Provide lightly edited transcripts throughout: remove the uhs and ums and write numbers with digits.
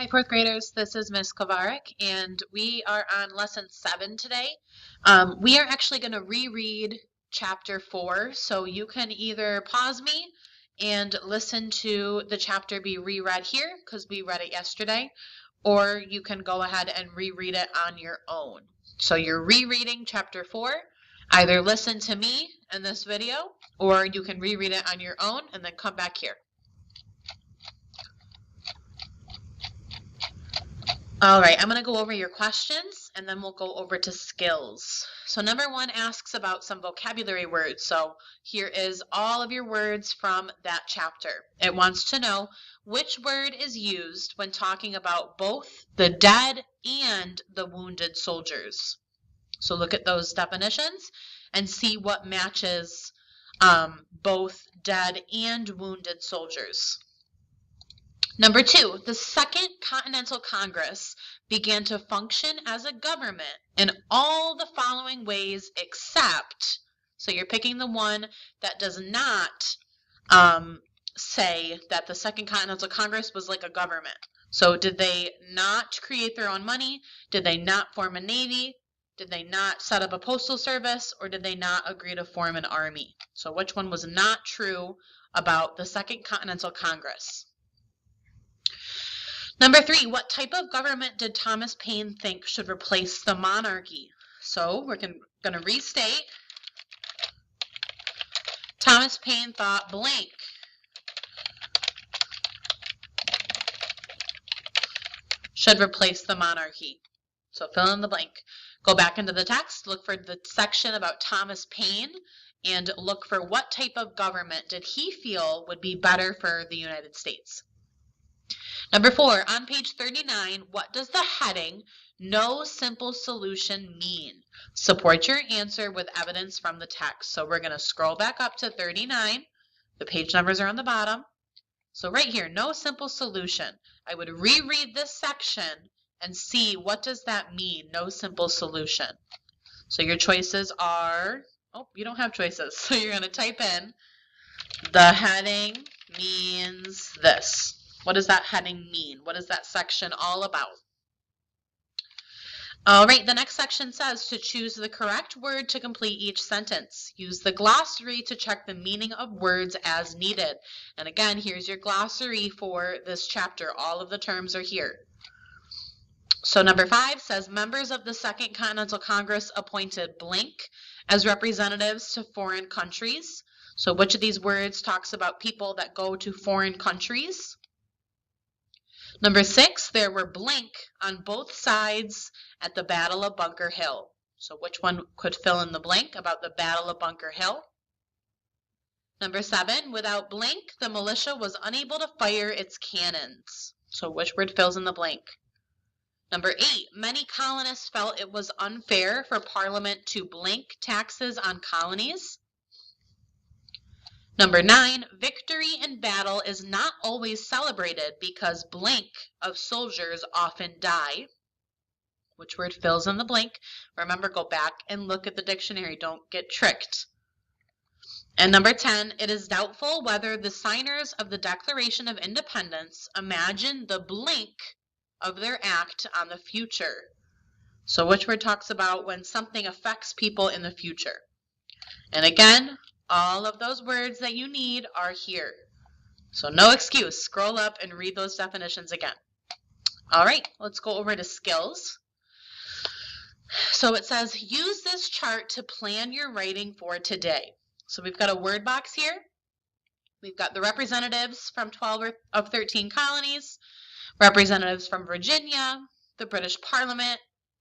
Hi, fourth graders. This is Miss Kovarik, and we are on lesson 7 today. We are actually going to reread chapter 4, so you can either pause me and listen to the chapter be reread here, because we read it yesterday, or you can go ahead and reread it on your own. So you're rereading chapter 4. Either listen to me in this video, or you can reread it on your own and then come back here. All right, I'm going to go over your questions and then we'll go over to skills. So number 1 asks about some vocabulary words. So here is all of your words from that chapter. It wants to know which word is used when talking about both the dead and the wounded soldiers. So look at those definitions and see what matches both dead and wounded soldiers. Number 2, the Second Continental Congress began to function as a government in all the following ways except, so you're picking the one that does not say that the Second Continental Congress was like a government. So did they not create their own money? Did they not form a navy? Did they not set up a postal service? Or did they not agree to form an army? So which one was not true about the Second Continental Congress? Number 3, what type of government did Thomas Paine think should replace the monarchy? So we're going to restate. Thomas Paine thought blank should replace the monarchy. So fill in the blank. Go back into the text, look for the section about Thomas Paine, and look for what type of government did he feel would be better for the United States. Number 4, on page 39, what does the heading, no simple solution mean? Support your answer with evidence from the text. So we're going to scroll back up to 39. The page numbers are on the bottom. So right here, no simple solution. I would reread this section and see what does that mean, no simple solution. So your choices are, oh, you don't have choices. So you're going to type in, the heading means this. What does that heading mean? What is that section all about? All right, the next section says to choose the correct word to complete each sentence. Use the glossary to check the meaning of words as needed. And again, here's your glossary for this chapter. All of the terms are here. So number 5 says members of the Second Continental Congress appointed blank as representatives to foreign countries. So which of these words talks about people that go to foreign countries? Number 6, there were blank on both sides at the Battle of Bunker Hill. So which one could fill in the blank about the Battle of Bunker Hill? Number 7, without blank, the militia was unable to fire its cannons. So which word fills in the blank? Number 8, many colonists felt it was unfair for Parliament to blank taxes on colonies. Number 9, victory in battle is not always celebrated because blank of soldiers often die. Which word fills in the blank? Remember, go back and look at the dictionary. Don't get tricked. And number 10, it is doubtful whether the signers of the Declaration of Independence imagined the blank of their act on the future. So which word talks about when something affects people in the future? And again, all of those words that you need are here. So no excuse. Scroll up and read those definitions again. All right, let's go over to skills. So it says, use this chart to plan your writing for today. So we've got a word box here. We've got the representatives from 12 of 13 colonies, representatives from Virginia, the British Parliament,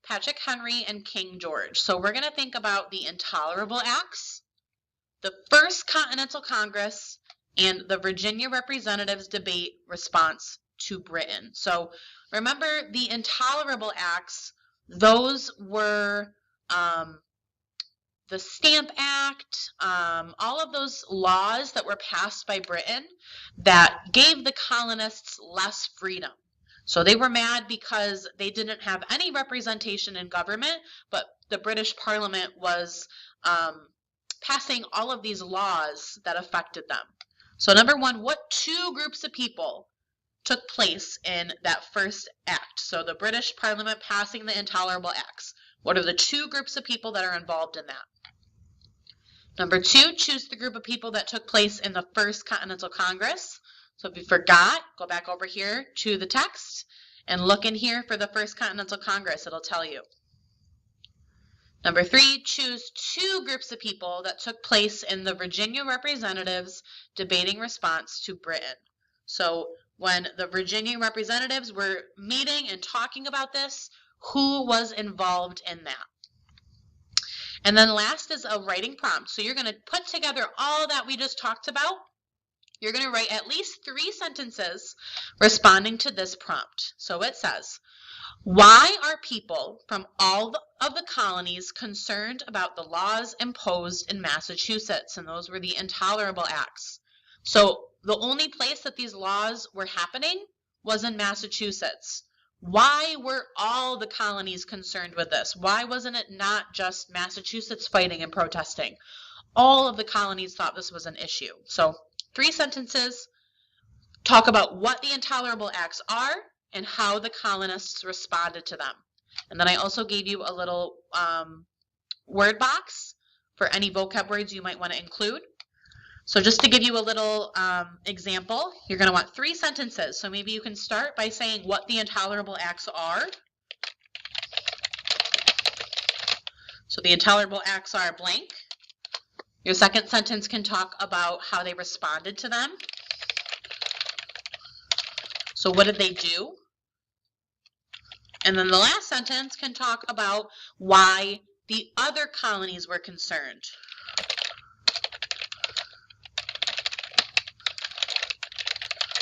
Patrick Henry, and King George. So we're going to think about the intolerable acts, the First Continental Congress, and the Virginia Representatives Debate Response to Britain. So remember the intolerable acts, those were the Stamp Act, all of those laws that were passed by Britain that gave the colonists less freedom. So they were mad because they didn't have any representation in government, but the British Parliament was passing all of these laws that affected them. So number 1, what 2 groups of people took place in that first act? So the British Parliament passing the Intolerable Acts. What are the 2 groups of people that are involved in that? Number 2, choose the group of people that took place in the First Continental Congress. So if you forgot, go back over here to the text and look in here for the First Continental Congress. It'll tell you. Number 3, choose 2 groups of people that took place in the Virginia representatives debating response to Britain. So when the Virginia representatives were meeting and talking about this, who was involved in that? And then last is a writing prompt. So you're going to put together all that we just talked about. You're going to write at least 3 sentences responding to this prompt. So it says, why are people from all of the colonies concerned about the laws imposed in Massachusetts? And those were the Intolerable Acts. So the only place that these laws were happening was in Massachusetts. Why were all the colonies concerned with this? Why wasn't it not just Massachusetts fighting and protesting? All of the colonies thought this was an issue. So 3 sentences, talk about what the Intolerable Acts are and how the colonists responded to them. And then I also gave you a little word box for any vocab words you might want to include. So just to give you a little example, you're going to want 3 sentences. So maybe you can start by saying what the Intolerable Acts are. So the Intolerable Acts are blank. Your second sentence can talk about how they responded to them. So what did they do? And then the last sentence can talk about why the other colonies were concerned.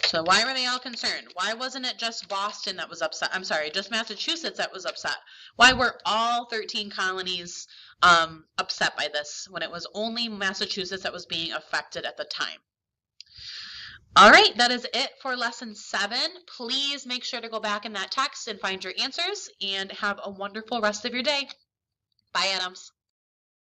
So why were they all concerned? Why wasn't it just Boston that was upset? I'm sorry, just Massachusetts that was upset? Why were all 13 colonies upset by this when it was only Massachusetts that was being affected at the time? All right, that is it for lesson 7. Please make sure to go back in that text and find your answers, and have a wonderful rest of your day. Bye, Adams.